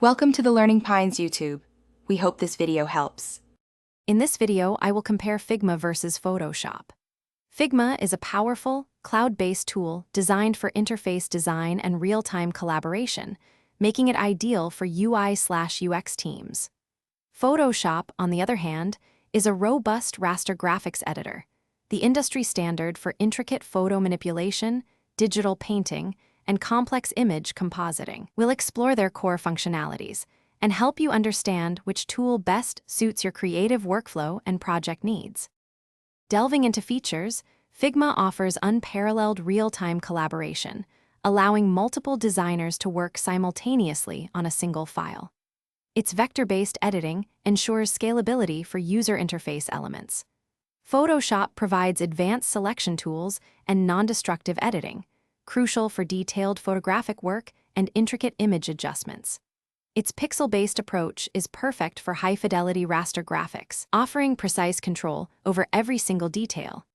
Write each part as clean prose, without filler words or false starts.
Welcome to the Learning Pines YouTube. We hope this video helps. In this video, I will compare Figma versus Photoshop. Figma is a powerful, cloud-based tool designed for interface design and real-time collaboration, making it ideal for UI/UX teams. Photoshop, on the other hand, is a robust raster graphics editor, the industry standard for intricate photo manipulation, digital painting, and complex image compositing. We'll explore their core functionalities and help you understand which tool best suits your creative workflow and project needs. Delving into features, Figma offers unparalleled real-time collaboration, allowing multiple designers to work simultaneously on a single file. Its vector-based editing ensures scalability for user interface elements. Photoshop provides advanced selection tools and non-destructive editing, crucial for detailed photographic work and intricate image adjustments. Its pixel-based approach is perfect for high-fidelity raster graphics, offering precise control over every single detail.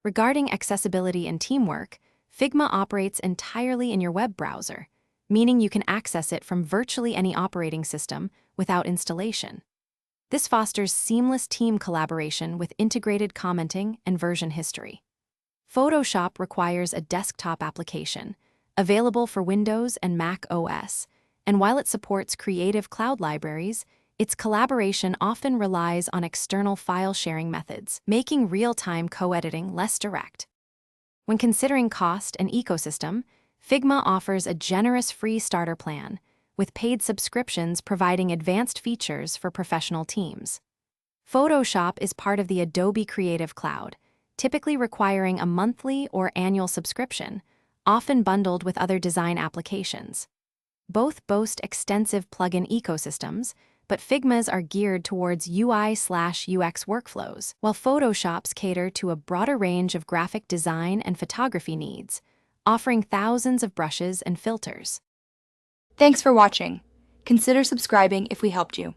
Regarding accessibility and teamwork, Figma operates entirely in your web browser, meaning you can access it from virtually any operating system without installation. This fosters seamless team collaboration with integrated commenting and version history. Photoshop requires a desktop application, available for Windows and Mac OS, and while it supports creative cloud libraries, its collaboration often relies on external file sharing methods, making real-time co-editing less direct. When considering cost and ecosystem, Figma offers a generous free starter plan, with paid subscriptions providing advanced features for professional teams. Photoshop is part of the Adobe Creative Cloud, typically requiring a monthly or annual subscription, often bundled with other design applications. Both boast extensive plugin ecosystems, but Figma's are geared towards UI/UX workflows, while Photoshop's cater to a broader range of graphic design and photography needs, offering thousands of brushes and filters. Thanks for watching. Consider subscribing if we helped you.